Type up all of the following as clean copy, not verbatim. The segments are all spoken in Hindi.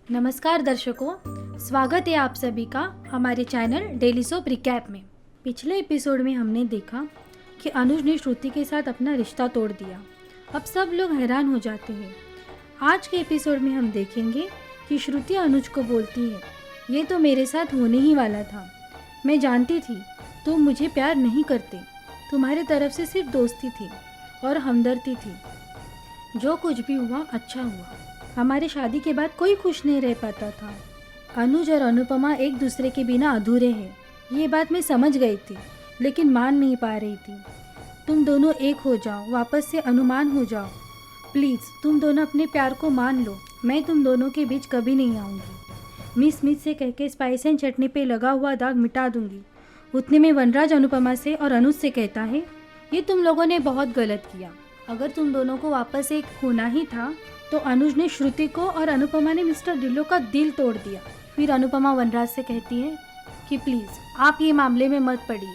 नमस्कार दर्शकों, स्वागत है आप सभी का हमारे चैनल डेली सोप रिकैप में। पिछले एपिसोड में हमने देखा कि अनुज ने श्रुति के साथ अपना रिश्ता तोड़ दिया। अब सब लोग हैरान हो जाते हैं। आज के एपिसोड में हम देखेंगे कि श्रुति अनुज को बोलती है, ये तो मेरे साथ होने ही वाला था। मैं जानती थी तुम मुझे प्यार नहीं करते, तुम्हारी तरफ से सिर्फ दोस्ती थी और हमदर्दी थी। जो कुछ भी हुआ अच्छा हुआ। हमारी शादी के बाद कोई खुश नहीं रह पाता था। अनुज और अनुपमा एक दूसरे के बिना अधूरे हैं, ये बात मैं समझ गई थी, लेकिन मान नहीं पा रही थी। तुम दोनों एक हो जाओ, वापस से अनुमान हो जाओ। प्लीज़ तुम दोनों अपने प्यार को मान लो। मैं तुम दोनों के बीच कभी नहीं आऊँगी। मिस मिस से कह के स्पाइस एंड चटनी पे लगा हुआ दाग मिटा दूंगी। उतने में वनराज अनुपमा से और अनुज से कहता है, ये तुम लोगों ने बहुत गलत किया। अगर तुम दोनों को वापस एक होना ही था तो अनुज ने श्रुति को और अनुपमा ने मिस्टर ढिल्लों का दिल तोड़ दिया। फिर अनुपमा वनराज से कहती है कि प्लीज़ आप ये मामले में मत पड़िए।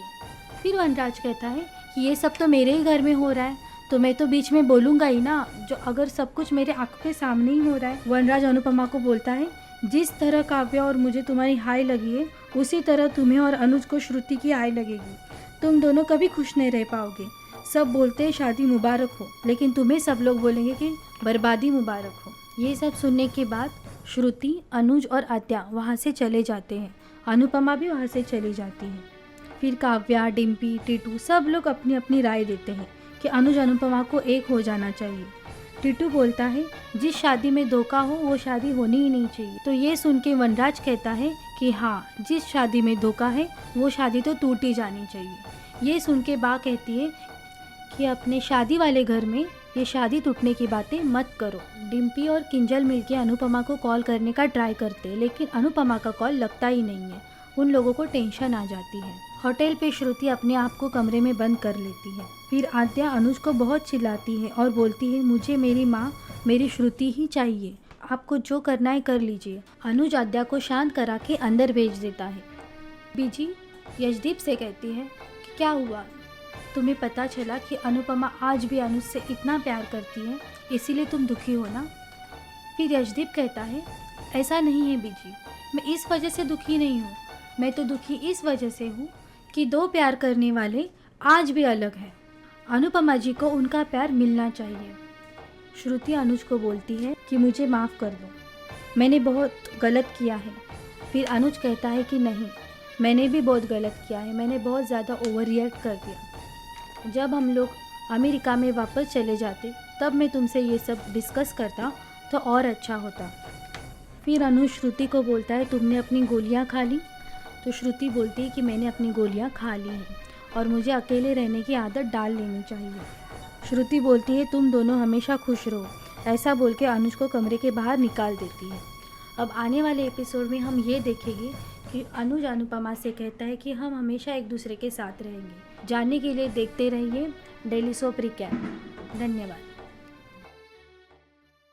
फिर वनराज कहता है कि ये सब तो मेरे ही घर में हो रहा है, तो मैं तो बीच में बोलूँगा ही ना, जो अगर सब कुछ मेरे आँख के सामने ही हो रहा है। वनराज अनुपमा को बोलता है, जिस तरह काव्या और मुझे तुम्हारी हाय लगी है, उसी तरह तुम्हें और अनुज को श्रुति की हाय लगेगी। तुम दोनों कभी खुश नहीं रह पाओगे। सब बोलते हैं शादी मुबारक हो, लेकिन तुम्हें सब लोग बोलेंगे कि बर्बादी मुबारक हो। ये सब सुनने के बाद श्रुति, अनुज और आद्या वहाँ से चले जाते हैं। अनुपमा भी वहाँ से चली जाती है। फिर काव्या, डिम्पी, टीटू सब लोग अपनी अपनी राय देते हैं कि अनुज अनुपमा को एक हो जाना चाहिए। टीटू बोलता है, जिस शादी में धोखा हो वो शादी होनी ही नहीं चाहिए। तो ये सुन के वनराज कहता है कि हाँ, जिस शादी में धोखा है वो शादी तो टूट ही जानी चाहिए। ये सुन के बा कहती है कि अपने शादी वाले घर में ये शादी टूटने की बातें मत करो। डिम्पी और किंजल मिलके अनुपमा को कॉल करने का ट्राई करते हैं, लेकिन अनुपमा का कॉल लगता ही नहीं है। उन लोगों को टेंशन आ जाती है। होटल पे श्रुति अपने आप को कमरे में बंद कर लेती है। फिर आद्या अनुज को बहुत चिल्लाती है और बोलती है, मुझे मेरी माँ, मेरी श्रुति ही चाहिए। आपको जो करना है कर लीजिए। अनुज आद्या को शांत करा के अंदर भेज देता है। बीजी यशदीप से कहती है कि क्या हुआ, तुम्हें पता चला कि अनुपमा आज भी अनुज से इतना प्यार करती है, इसीलिए तुम दुखी हो ना। फिर यशदीप कहता है, ऐसा नहीं है बीजी, मैं इस वजह से दुखी नहीं हूँ। मैं तो दुखी इस वजह से हूँ कि दो प्यार करने वाले आज भी अलग हैं। अनुपमा जी को उनका प्यार मिलना चाहिए। श्रुति अनुज को बोलती है कि मुझे माफ़ कर दो, मैंने बहुत गलत किया है। फिर अनुज कहता है कि नहीं, मैंने भी बहुत गलत किया है, मैंने बहुत ज़्यादा ओवर रिएक्ट कर दिया। जब हम लोग अमेरिका में वापस चले जाते तब मैं तुमसे ये सब डिस्कस करता तो और अच्छा होता। फिर अनुज श्रुति को बोलता है, तुमने अपनी गोलियां खा ली। तो श्रुति बोलती है कि मैंने अपनी गोलियां खा ली हैं और मुझे अकेले रहने की आदत डाल लेनी चाहिए। श्रुति बोलती है, तुम दोनों हमेशा खुश रहो। ऐसा बोल के अनुज को कमरे के बाहर निकाल देती है। अब आने वाले एपिसोड में हम ये देखेंगे कि अनुज अनुपमा से कहता है कि हम हमेशा एक दूसरे के साथ रहेंगे। जानने के लिए देखते रहिए डेली सोप रिकैप। धन्यवाद।